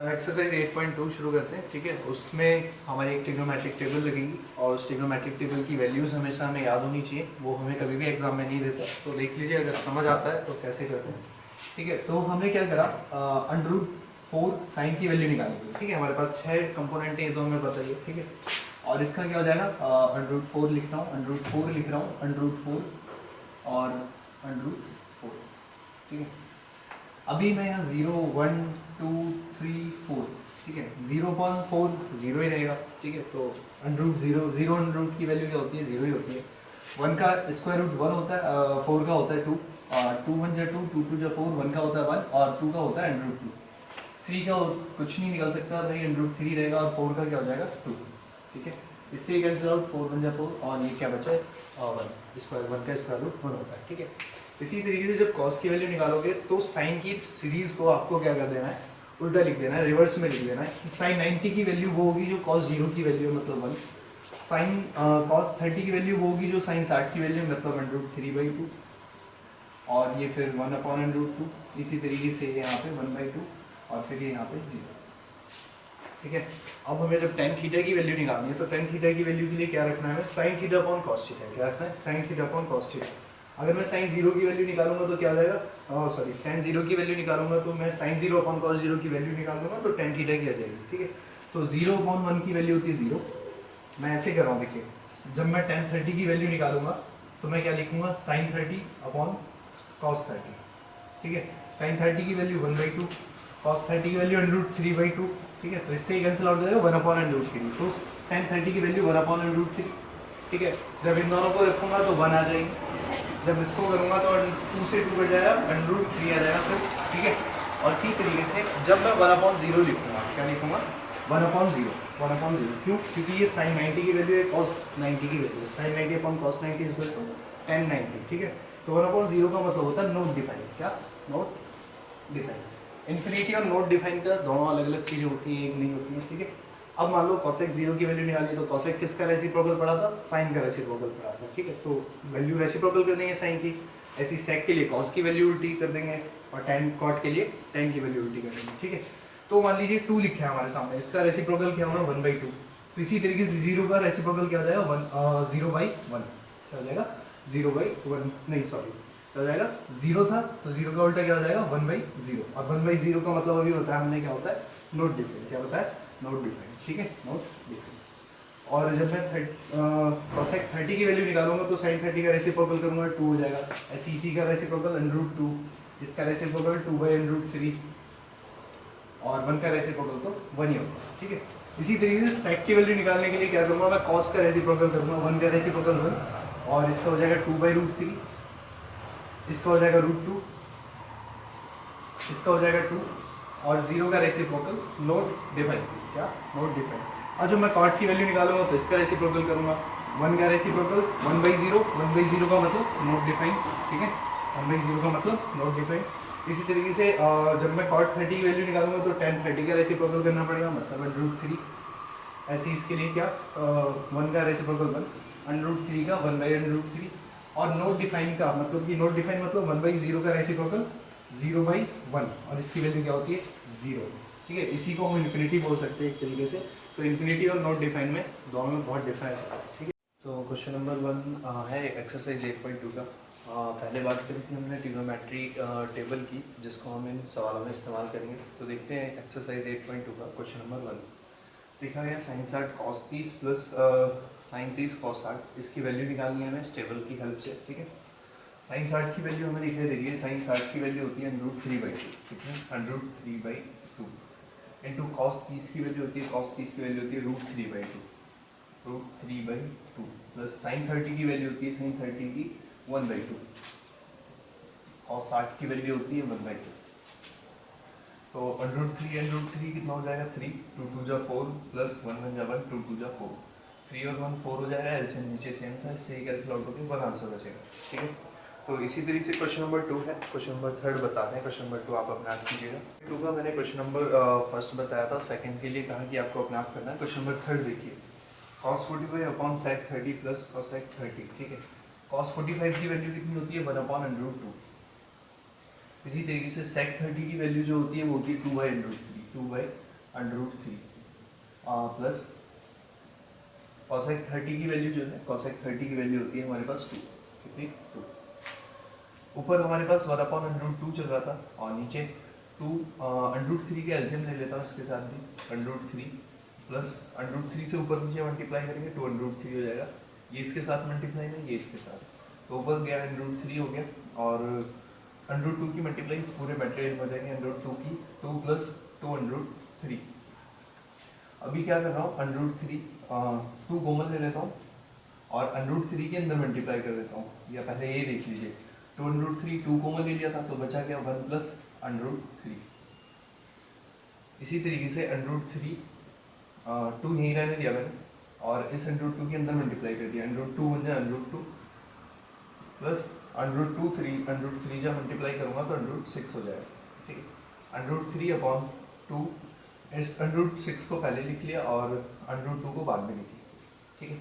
Exercise 8.2 शुरू करते हैं। ठीक है, उसमें हमारी एक ट्रिग्नोमेट्रिक टेबल लगेगी और उस ट्रिग्नोमेट्रिक टेबल की वैल्यूज़ हमेशा हमें याद होनी चाहिए। वो हमें कभी भी एग्जाम में नहीं देता, तो देख लीजिए अगर समझ आता है तो कैसे करते हैं। ठीक है, तो हमने क्या करा, √4 साइन की वैल्यू निकालेंगे। ठीक है, हमारे पास 6 कंपोनेंट हैं, ये तो हमें बताइए। ठीक है, और इसका क्या हो जाएगा, √4 लिख रहा हूँ, √4 लिख रहा हूँ, √4 और √4। ठीक है, अभी मैं यहाँ 0 1 2 3 4, ठीक है, 0.4 जीरो ही रहेगा। ठीक है, तो √0 की वैल्यू क्या होती है, जीरो ही होती है। 1 का स्क्वायर रूट 1 होता है, 4 का होता है 2, 2 1 जा 2, 2 2 जा 4, 1 का होता है 1 और 2 का होता है √2। 3 का कुछ नहीं निकल सकता भाई, √3 रहेगा और 4 का क्या हो जाएगा 2। ठीक है, इससे कैंसिल आउट, 4 1 जा 4 और ये क्या बचा है 1, स्क्वायर 1 का स्क्वायर रूट 1 होता है। ठीक है, इसी तरीके से जब कॉस की वैल्यू निकालोगे तो साइन की सीरीज को आपको क्या कर देना है, उल्टा लिख देना है, रिवर्स में लिख देना है कि साइन 90 की वैल्यू वो होगी जो कॉस 0 की वैल्यू है, मतलब 1। साइन कॉस 30 की वैल्यू वो होगी जो साइन 60 की वैल्यू है, मतलब √3/2 और ये फिर 1/√2। इसी तरीके से यहाँ पे 1/2 और फिर ये यहाँ पे 0। ठीक है, अब हमें जब tan थीटा की वैल्यू निकालनी है तो tan थीटा की वैल्यू के लिए क्या रखना है, sin theta upon cos theta. क्या रखना है, sin theta upon cos theta. अगर मैं sin 0 की वैल्यू निकालूंगा तो क्या आ जाएगा, सॉरी, tan 0 की वैल्यू निकालूंगा तो मैं sin 0 अपॉन cos 0 की वैल्यू निकाल दूंगा तो tan थीटा की आ जाएगी। ठीक है, तो 0/1 की वैल्यू होती है 0। मैं ऐसे कर रहा हूँ, देखिए, जब मैं tan 30 की वैल्यू निकालूंगा तो मैं क्या लिखूंगा, sin 30 अपॉन cos 30। ठीक है, sin 30 की वैल्यू 1/2, cos 30 की वैल्यू √3/2। ठीक है, तो इससे ही कैंसिल आउट हो जाएगा 1/√3। तो tan 30 की वैल्यू 1/√3। ठीक है, जब इन दोनों को रखूंगा तो 1 आ जाएगी, जब इसको करूंगा तो 2 से 2 कट जाएगा, √3 आ जाएगा सिर्फ। ठीक है, और इसी तरीके से जब मैं 1/0 लिखूंगा, क्या लिखूंगा, 1/0। 1/0 क्यों, क्योंकि ये sin 90 की वैल्यू है, cos 90 की वैल्यू है, sin 90 upon cos 90 is equal to tan 90। ठीक है, तो 1/0 का मतलब होता है नॉट डिफाइन। क्या, नॉट डिफाइन। इन्फिनिटी और नॉट डिफाइन का दोनों अलग अलग चीजें होती हैं, एक नहीं होती है। ठीक है, अब मान लो cosec 0 की वैल्यू निकाली तो cosec किसका रेसिप्रोकल पड़ा था, sin का रेसिप्रोकल पड़ा था। ठीक है, तो वैल्यू रेसिप्रोकल कर देंगे sin की। ऐसी sec के लिए cos की वैल्यू उल्टी कर देंगे और tan cot के लिए tan की वैल्यू उल्टी कर देंगे। ठीक है, तो मान लीजिए 2 लिखा है हमारे सामने, इसका रेसिप्रोकल क्या होगा, 1/2। तो इसी तरीके से 0 का रेसिप्रोकल क्या हो जाएगा, 0/1। क्या हो जाएगा, 0/1, नहीं सॉरी, क्या हो जाएगा, 0 था तो 0 का उल्टा क्या हो जाएगा, 1/0। और 1/0 का मतलब अभी बताया हमने क्या होता है, नॉट डिफाइन। क्या होता है, नॉट डिफाइन। ठीक है, नॉट डिफाइन। और जब मैं cosec 30 की वैल्यू निकालूंगा तो sin 30 का रेसिप्रोकल करूंगा 2 हो जाएगा। ऐसे इसी का रेसिप्रोकल √2, इसका रेसिप्रोकल 2/√3 और 1 का रेसिप्रोकल तो 1 ही होगा। ठीक है, इसी तरीके से sec की वैल्यू निकालने के लिए क्या करूंगा, मैं cos का रेसिप्रोकल करूंगा, 1 का रेसिप्रोकल 1 और इसका हो जाएगा 2/√3, इसका हो जाएगा √2, इसका हो जाएगा 2 और 0 का रेसिप्रोकल नॉट डिफाइन। क्या, नॉट डिफाइन। और जो मैं cot की वैल्यू निकालूंगा तो इसका रेसिप्रोकल करूंगा, 1 का रेसिप्रोकल 1/0, 1/0 का मतलब नॉट डिफाइन। ठीक है, 1/0 का मतलब नॉट डिफाइन। इसी तरीके से जब मैं cot 30 की वैल्यू निकालूंगा तो tan 30 का रेसिप्रोकल करना पड़ेगा, मतलब √3। ऐसे इसके लिए क्या, 1 का रेसिप्रोकल 1, √3 का 1/√3 और नॉट डिफाइन का मतलब कि नॉट डिफाइन मतलब 1/0 का रेसिप्रोकल 0/1 और इसकी वैल्यू क्या होती है, 0। ठीक है, इसी को हम इन्फिनिटी बोल सकते हैं एक तरीके से। तो इन्फिनिटी और नॉट डिफाइन में दोनों में बहुत डिफरेंस है। ठीक है, तो क्वेश्चन नंबर 1 है एक्सरसाइज 8.2 का। पहले बात करी थी हमने ट्रिग्नोमेट्री टेबल की, जिसको हम इन सवालों में इस्तेमाल करेंगे। तो देखते हैं एक्सरसाइज 8.2 का क्वेश्चन नंबर 1। देखा गया sin 60 cos 30 plus sin 30 cos 60, इसकी वैल्यू निकालनी है हमें इस टेबल की हेल्प से। ठीक है, sin 60 की वैल्यू हमें दिखाई दे रही है, sin 60 की वैल्यू होती है √3/2। कितनी, √3/2 इंटू cos 30 की वैल्यू होती है, cos 30 की वैल्यू होती है √3/2, √3/2 प्लस sin 30 की वैल्यू होती है, sin 30 की 1/2, cos 60 की वैल्यू होती है 1/2। तो √3 कितना हो जाएगा, 3, 2 2 जा 4 प्लस 1 1 जा 1, 2 2 जा 4, 3 और 1 4 हो जाएगा, एलसीएम नीचे सेम था, इससे ही कैंसिल आउट होकर 1 आंसर बचेगा। ठीक है, तो इसी तरीके से क्वेश्चन नंबर 2 है। क्वेश्चन नंबर 3 बताते हैं, क्वेश्चन नंबर 2 आप अपने आप कीजिएगा। 2 का मैंने क्वेश्चन नंबर फर्स्ट बताया था, सेकंड के लिए कहा कि आपको अपने आप करना है। क्वेश्चन नंबर 3 देखिए, cos 45 upon sec 30 plus cosec 30। ठीक है, cos 45 की वैल्यू कितनी होती है, 1/√2। इसी तरीके से sec 30 की वैल्यू जो होती है वो होती है 2/√3, 2/√3। √3 प्लस cosec 30 की वैल्यू जो है cosec 30 की वैल्यू होती है हमारे पास 2, कितनी 2। ऊपर हमारे पास 1/√2 चल रहा था और नीचे 2 √3 के एलसीएम ले लेता हूँ इसके साथ भी, √3 प्लस √3 से ऊपर नीचे मल्टीप्लाई करेंगे तो √3 हो जाएगा, ये इसके साथ मल्टीप्लाई में ये इसके साथ, तो ऊपर गया √3 हो गया और √2 की मल्टीप्लाई इस पूरे मटेरियल में हो जाएंगे √2 की 2 प्लस 2 √3। अभी क्या कर रहा हूँ √3 2 कॉमन ले लेता हूँ और √3 के अंदर मल्टीप्लाई कर देता हूँ, या पहले ये देख लीजिए 2 √3 2 कॉमन ले लिया था तो बचा क्या 1 प्लस √3। इसी तरीके से √3 2 यहीं रहने दिया मैंने और इस √2 के अंदर मल्टीप्लाई कर दिया, √2 बन जाए √2 प्लस √2 3 √3 जब मल्टीप्लाई करूँगा तो √6 हो जाएगा, ठीक है। √3/2 इस √6 को पहले लिख लिया और √2 को बाद में लिख लिया, ठीक है,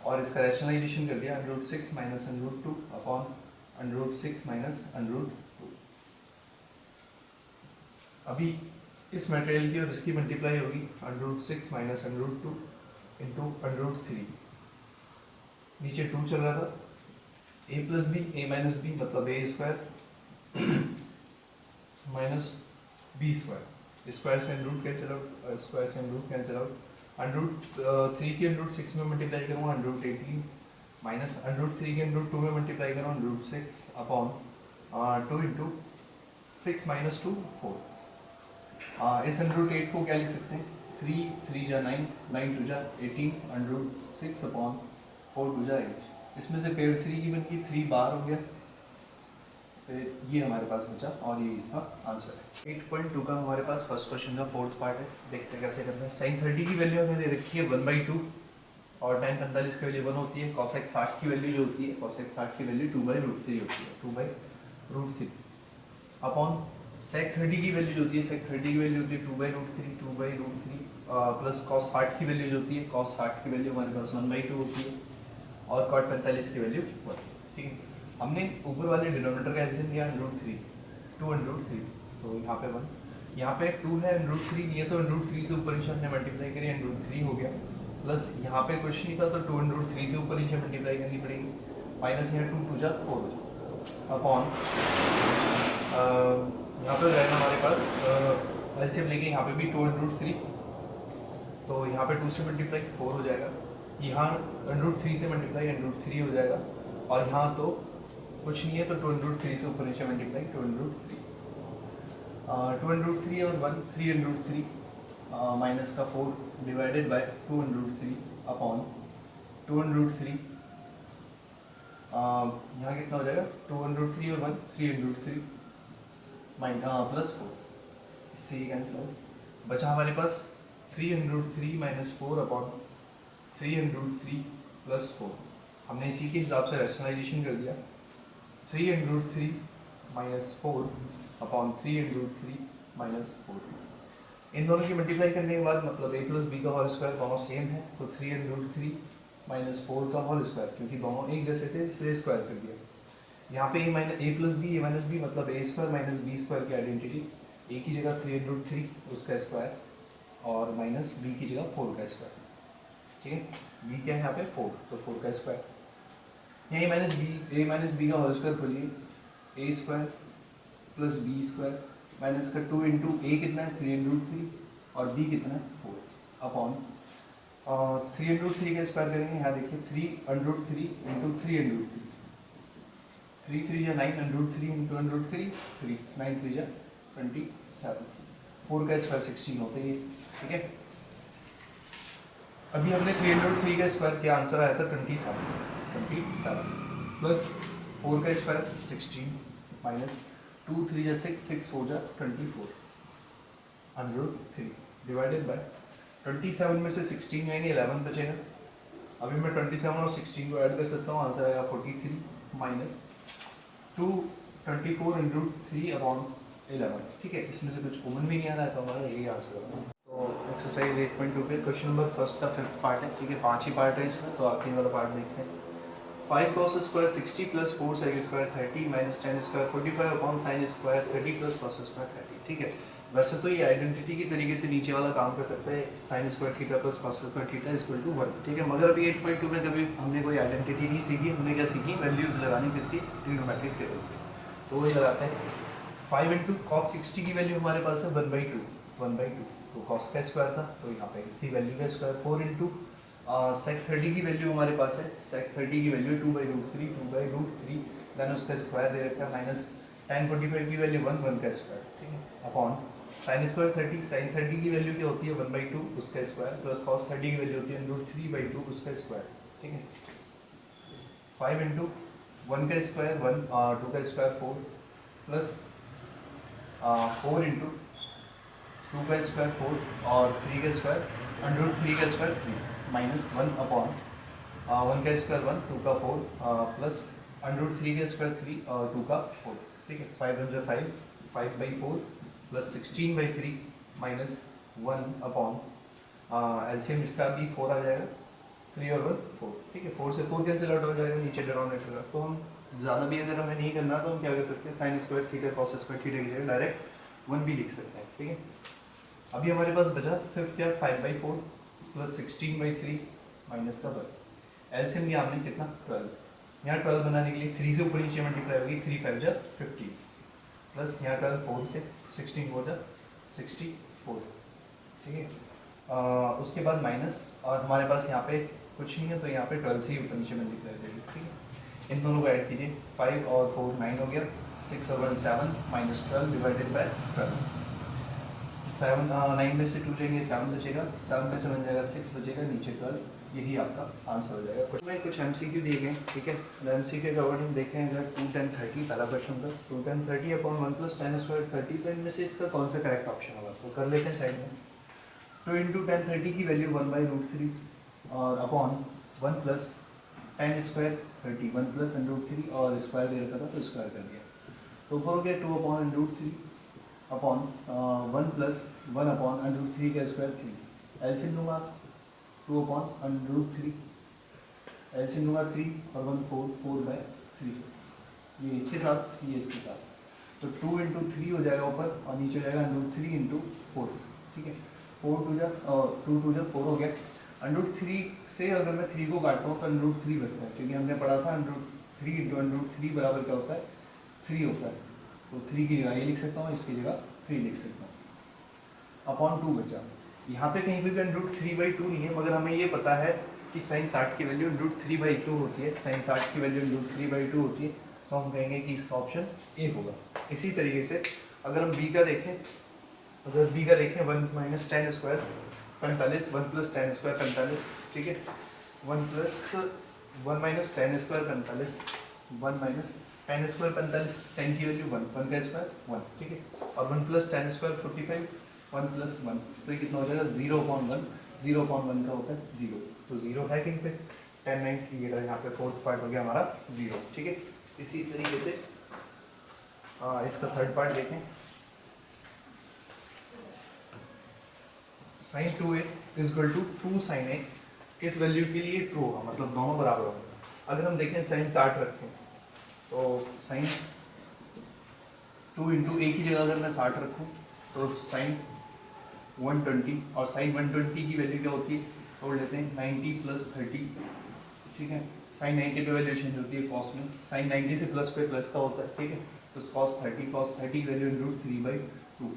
और इसका रैशनलाइजेशन कर दिया √6 माइनस √2 अपॉन √6 माइनस √2। अभी इस मटेरियल की और इसकी मल्टीप्लाई होगी √6 माइनस √2 इंटू √3, नीचे 2 चल रहा था, a plus B a minus B मतलब a square minus B square, square से रूट कैंसिल आउट, स्क्वायर से रूट कैंसिल आउट, √3 के √6 में मल्टीप्लाई करूँगा √18 माइनस √3 के √2 में मल्टीप्लाई करूँगा √6 अपॉन 2 इंटू 6 माइनस 2 4। इस √8 को क्या लिख सकते हैं 3 3 जा 9 9 2 जा 18 √6 अपॉन 4 2 जा 8, इसमें से पेयर 3 की बन गई 3 बाहर हो गया, फिर ये हमारे पास बचा और ये इसका आंसर है। 8.2 का हमारे पास फर्स्ट क्वेश्चन का फोर्थ पार्ट है, देखते हैं कैसे करते हैं। sin 30 की वैल्यू हमें दे रखी है 1/2 और tan 45 की वैल्यू 1 होती है, cosec 60 की वैल्यू जो होती है cosec 60 की वैल्यू 2/√3 होती है, 2/√3 अपॉन sec 30 की वैल्यू जो होती है sec 30 की वैल्यू होती है 2/√3 प्लस cos 60 की वैल्यू जो होती है cos 60 की वैल्यू हमारे पास 1/2 होती है और cot 45 की वैल्यू 1, ठीक है। हमने ऊपर वाले डिनोमिनेटर का एलसीएम लिया √3 2 √3, तो यहाँ पे 1, यहाँ पे 2 है √3 नहीं है तो √3 से ऊपर नीचे हमने मल्टीप्लाई करी √3 हो गया, प्लस यहाँ पे कुछ नहीं था तो 2 √3 से ऊपर नीचे मल्टीप्लाई करनी पड़ेगी, माइनस यहाँ 2 2 जा 4 हो जाए अपॉन यहाँ पे रहेगा हमारे पास एलसीएम लेके यहाँ पे भी 2 √3, तो यहाँ पे 2 से मल्टीप्लाई 4 हो जाएगा, यहाँ √3 से मल्टीप्लाई √3 हो जाएगा और यहाँ तो कुछ नहीं है तो 2 √3 से ऊपर नीचे मल्टीप्लाई 2 √3 और 1 3 √3 माइनस का 4 डिवाइडेड बाय 2 √3 अपॉन 2 √3, यहाँ कितना हो जाएगा 2 √3 और 1 3 √3 प्लस 4, इससे ये कैंसिल हो बचा हमारे पास 3 √3 माइनस 4 अपॉन 3 √3 प्लस 4। हमने इसी के हिसाब से रैशनलाइजेशन कर दिया 3 √3 माइनस 4 अपॉन 3 √3 माइनस 4। इन दोनों की मल्टीप्लाई करने के बाद मतलब a प्लस बी का होल स्क्वायर दोनों सेम है तो 3 √3 माइनस 4 का होल स्क्वायर, क्योंकि दोनों एक जैसे थे इसलिए स्क्वायर कर दिया। यहाँ पे a plus B a minus B मतलब a square minus B square की आइडेंटिटी, a की जगह 3 √3 उसका स्क्वायर और माइनस b की जगह 4 का स्क्वायर, ठीक है। b क्या है यहाँ पे 4, तो 4 का स्क्वायर, यहाँ a माइनस बी का होल स्क्वायर खोलिए a square plus B square minus का 2 इंटू a कितना है 3 √3 और b कितना है 4 अपॉन 3 √3 का स्क्वायर करेंगे, यहाँ देखिए 3 √3 इंटू 3 √3, 3 3 या 9 √3 इंटू 3 3 9 3 या 27, 4 का स्क्वायर 16 होता है, ठीक है। अभी हमने 3 √3 का स्क्वायर किया, आंसर आया था 27 प्लस 4 का स्क्वायर 16 माइनस 2 3 या 6 6 4 जा 24 √3 डिवाइडेड बाय 27 में से 16 यानी 11 बचेगा। अभी मैं 27 और 16 को ऐड कर सकता हूँ, आंसर आएगा 43 माइनस 2 24 इंटू 3 अपॉन 11, ठीक है। इसमें से कुछ कॉमन भी नहीं आ रहा है तो हमारा यही आंसर होगा। तो एक्सरसाइज 8.2 पे क्वेश्चन नंबर फर्स्ट का 5th पार्ट है, ठीक है। 5 ही पार्ट है इसमें, तो आखिरी वाला पार्ट देखते हैं। 5 cos square 60 plus 4 sec square 30 minus 10 square 45 upon sine square 30 plus cos square 30, ठीक है। वैसे तो ये आइडेंटिटी की तरीके से नीचे वाला काम कर सकता है, sine square theta plus cos square theta equal to 1, ठीक है। मगर अभी 8.2 में कभी हमने कोई आइडेंटिटी नहीं सीखी, हमने क्या सीखी, वैल्यूज लगानी किसकी, ट्रिग्नोमेट्रिक टेबल की। तो वही लगाते हैं। 5 इंटू कॉस 60 की वैल्यू हमारे पास है 1/2, तो कॉस का स्क्वायर था तो यहाँ पे इसकी वैल्यू का स्क्वायर। 4 इंटू सेक 30 की वैल्यू हमारे पास है, सेक 30 की वैल्यू 2/√3, देन उसका स्क्वायर दे रखा है माइनस tan 45 की वैल्यू 1 का स्क्वायर, ठीक है, अपॉन साइन स्क्वायर 30, साइन 30 की वैल्यू क्या होती है 1/2 उसका स्क्वायर, प्लस कॉस 30 की वैल्यू होती है √3/2 उसका स्क्वायर, ठीक है। 5 इंटू 1 का स्क्वायर 1, 2 का स्क्वायर 4, प्लस 4 इंटू 2 का स्क्वायर 4 और 3 का स्क्वायर √3 का स्क्वायर 3 माइनस 1 अपॉन 1 का स्क्वायर 1, 2 का 4 प्लस √3 का स्क्वायर 3 और 2 का 4, ठीक है। 5/4 प्लस 16/3 माइनस 1 अपॉन एलसीएम इसका भी 4 आ जाएगा, 3 और 1 4, ठीक है। 4 से 4 कैंसिल आउट हो जाएगा नीचे डिनोमिनेटर का। तो हम ज़्यादा भी अगर हमें नहीं करना तो हम क्या कर सकते हैं, sign square theta cos square theta की जगह डायरेक्ट 1 भी लिख सकते हैं, ठीक है। अभी हमारे पास बचा सिर्फ क्या 5/4 प्लस 16/3 माइनस का 1, एलसीएम लिया हमने कितना 12, यहाँ 12 बनाने के लिए 3 से ऊपर नीचे मल्टीप्लाई होगी, 3 5 जा 50, प्लस यहाँ 12 4 से 16 4 जा 64, ठीक है। उसके बाद माइनस, और हमारे पास यहाँ पे कुछ नहीं है तो यहाँ पे 12 से ही ऊपर नीचे मल्टीप्लाई हो जाएगी, ठीक है। इन दोनों को ऐड कीजिए, 5 और 4 9 हो गया, 6 और 1 7 माइनस 12 डिवाइडेड बाय 12, 7 9 में से 2 जाएंगे 7 बचेगा, 7 में से बन जाएगा 6 बचेगा, नीचे 12, यही आपका आंसर हो जाएगा। कुछ में कुछ एमसीक्यू दिए गए, ठीक है। एमसीक्यू के अकॉर्डिंग देखें अगर 2 10 30 पहला क्वेश्चन था, 2 10 30 अपॉन 1 प्लस tan स्क्वायर 30, तो इनमें से इसका कौन सा करेक्ट ऑप्शन होगा, तो कर लेते हैं साइड में। 2 इंटू tan 30 की वैल्यू 1/√3 और upon 1 plus tan square 30, 1 plus √3 और स्क्वायर दे रखा था तो स्क्वायर कर दिया, तो ऊपर हो गया 2/√3 अपॉन 1 प्लस 1 अपॉन √3 का स्क्वायर 3, एलसीएम लूँगा 2/√3, एलसीएम लूँगा 3 और 1 4/3, ये इसके साथ ये इसके साथ, तो 2 इंटू 3 हो जाएगा ऊपर और नीचे हो जाएगा √3 इंटू 4, ठीक है। 4 2 जा 2 जा 4 हो गया, √3 से अगर मैं 3 को काटता हूँ तो √3 बचता है, क्योंकि हमने पढ़ा था √3 इंटू √3 बराबर क्या होता है 3 होता है, तो 3 की जगह ये लिख सकता हूँ, इसकी जगह 3 लिख सकता हूँ, अपॉन 2 बचा। यहाँ पे कहीं पे भी √3/2 नहीं है, मगर हमें ये पता है कि साइन 60 की वैल्यू √3/2 होती है, साइन 60 की वैल्यू √3/2 होती है, तो हम कहेंगे कि इसका ऑप्शन ए होगा। इसी तरीके से अगर हम बी का देखें, 1 minus tan square 45, 1 plus tan square 45, ठीक है, 1 minus tan square 45, 1 minus tan square 45, tan की वैल्यू 1, 1 का स्क्वायर 1, ठीक है, और 1 प्लस tan स्क्वायर 45, 1 प्लस 1, तो ये कितना हो जाएगा 0/1, 0/1 का होता है 0, तो 0 है कहीं पे, 10 9 ये यहाँ पे फोर्थ पार्ट हो गया हमारा 0, ठीक है। इसी तरीके से इसका थर्ड पार्ट देखें, sin 2a equal to 2 sin a किस वैल्यू के लिए ट्रू होगा, मतलब दोनों बराबर होगा। अगर हम देखें sin 60 रखें तो sin 2 इंटू ए की जगह अगर मैं 60 रखूँ तो sin 120, और sin 120 की वैल्यू क्या होती है, तोड़ लेते हैं 90 प्लस 30, ठीक है। sin 90 पे वैल्यू चेंज होती है cos में, sin 90 से प्लस पे प्लस का होता है, ठीक है, तो cos 30 की वैल्यू √3/2।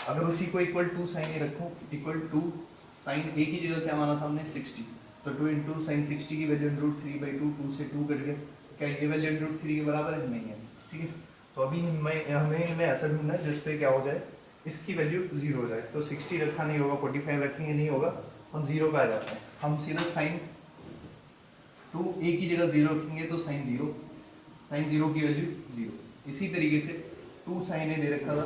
अगर उसी को इक्वल टू साइन ए रखूँ, इक्वल टू साइन ए की जगह क्या माना था हमने 60, तो 2 इंटू साइन 60 की वैल्यू √3/2, 2 से 2 कट गया, क्या ये वैल्यू √3 के बराबर है, नहीं है, ठीक है। तो अभी हमें ऐसा ढूंढना है जिसपे क्या हो जाए, इसकी वैल्यू 0 हो जाए, तो 60 रखा नहीं होगा, 45 रखेंगे नहीं होगा, हम 0 पे आ जाते हैं, हम सीधा साइन 2 ए की जगह 0 रखेंगे तो साइन 0 की वैल्यू 0। इसी तरीके से 2 साइन ए दे रखा था,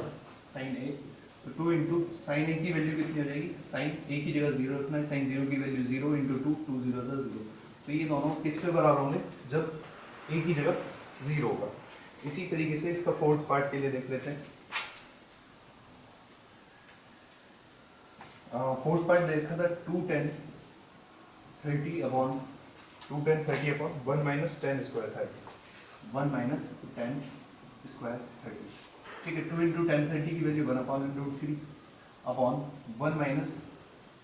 साइन ए, तो 2 इंटू साइन ए की वैल्यू कितनी हो जाएगी, साइन ए की जगह 0 रखना है, साइन 0 की वैल्यू 0 इंटू 2, 2 0 से 0, तो ये दोनों किस पे बराबर होंगे, जब ए की जगह 0 होगा। इसी तरीके से इसका फोर्थ पार्ट के लिए देख लेते हैं। फोर्थ पार्ट देखा था 2 10 30 upon 1 minus tan square 30, 1 minus tan square 30, ठीक है। 2 इंटू 1030 की वैल्यू 1/√3 अपॉन 1 माइनस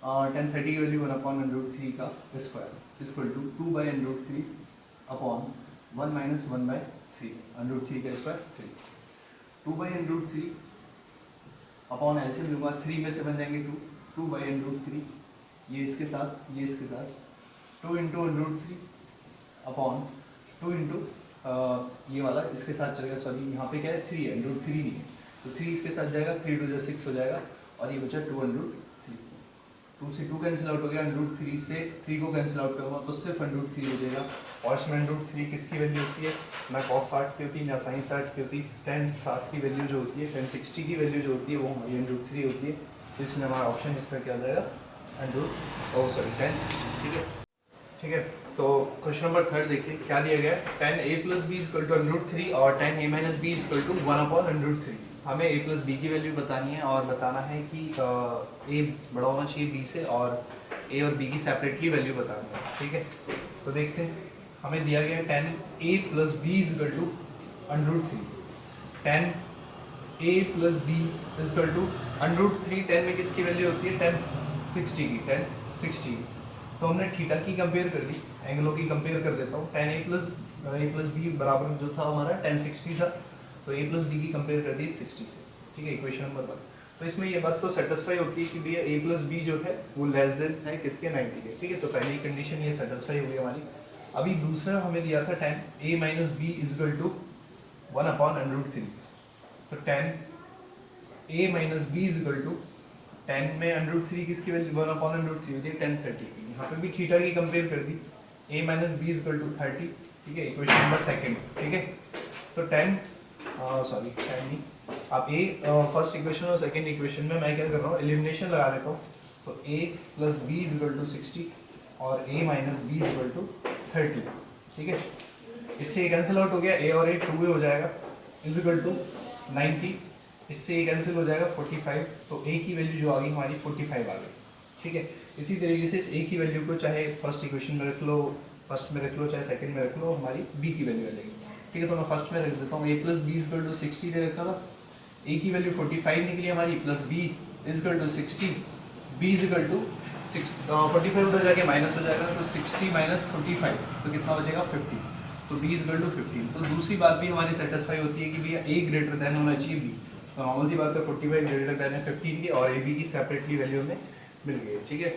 1030 की वैल्यू 1/√3 का square equal to 2/√3 upon 1 minus 1/3 √3 का स्क्वायर 3। 2/√3 अपॉन एलसीएम लूंगा, 3 में से बन जाएंगे 2/√3, ये इसके साथ ये इसके साथ 2 इंटू √3 अपॉन 2 इंटू ये वाला इसके साथ चलेगा, सॉरी यहाँ पे क्या है 3 है, √3 नहीं है, तो 3 इसके साथ जाएगा, 3 2 6 हो जाएगा, और ये बचा 2/3। 2 से 2 कैंसिल आउट हो गया, √3 से 3 को कैंसिल आउट करूँगा तो सिर्फ √3 हो जाएगा। और इसमें √3 किसकी वैल्यू होती है, ना cos 60 की होती है ना sin 60 की होती है, tan 60 की वैल्यू जो होती है, tan 60 की वैल्यू जो होती है वो हमारी √3 होती है। तो इसमें हमारा ऑप्शन इसका क्या हो जाएगा, tan 60। ठीक है। तो क्वेश्चन नंबर 3 देखिए क्या दिया गया है, tan a plus B equal to √3 और tan a minus B equal to 1/√3। हमें a प्लस बी की वैल्यू बतानी है और बताना है कि a बड़ा होना चाहिए b से, और a और b की सेपरेटली वैल्यू बतानी है। ठीक है, तो देखते हैं हमें दिया गया है tan a plus B equal to √3। tan a plus B equal to √3, tan में किसकी वैल्यू होती है, tan 60 की, tan 60। तो हमने थीटा की कंपेयर कर ली, एंगलों की कंपेयर कर देता हूँ। tan a प्लस बी बराबर जो था हमारा tan 60 था, तो a प्लस बी की कंपेयर कर दी 60 से। ठीक है, इक्वेशन नंबर 1। तो इसमें ये बात तो सेटिस्फाई होती है कि भैया a प्लस बी जो है वो लेस देन है किसके, 90 के। ठीक है, तो पहली कंडीशन ये सेटिस्फाई हुई हमारी। अभी दूसरा हमें दिया था tan a minus B equal to 1/√3। तो tan a minus B equal to, tan में √3 किसकी वैल्यू 1/√3 होती है, tan 30 की। यहाँ पे भी थीटा की कंपेयर कर दी, a minus B equal to 30। ठीक है, इक्वेशन नंबर 2। ठीक है, तो tan नहीं, आप a फर्स्ट इक्वेशन और सेकंड इक्वेशन में मैं क्या कर रहा हूँ, एलिमिनेशन लगा देता हूँ। तो a plus B equal to 60 और a minus B equal to 30। ठीक है, इससे ये कैंसिल आउट हो गया, a और a 2a हो जाएगा, इक्वल टू 90। इससे ये कैंसिल हो जाएगा 45, तो a की वैल्यू जो आ गई हमारी 45 आ गई। ठीक है, इसी तरीके से इस a की वैल्यू को चाहे फर्स्ट इक्वेशन में रख लो, फर्स्ट में रख लो, चाहे सेकंड में रख लो, हमारी b की वैल्यू आ जाएगी। ठीक है, तो मैं फर्स्ट में रख देता हूँ, a plus B equal to 60 दे रखा था, a की वैल्यू 45 निकली हमारी, plus b equal to 60, b equal to 45 उधर जाके माइनस हो जाएगा, तो 60 माइनस 45 तो कितना बचेगा 50, तो b इक्वल टू 15। तो दूसरी बात भी हमारी सेटिस्फाई होती है कि भैया a ग्रेटर देन होना चाहिए b। तो नॉर्मल सी बात है 45 ग्रेटर देन है 15 की, और a b की सेपरेटली वैल्यू हमें मिल गई है। ठीक है।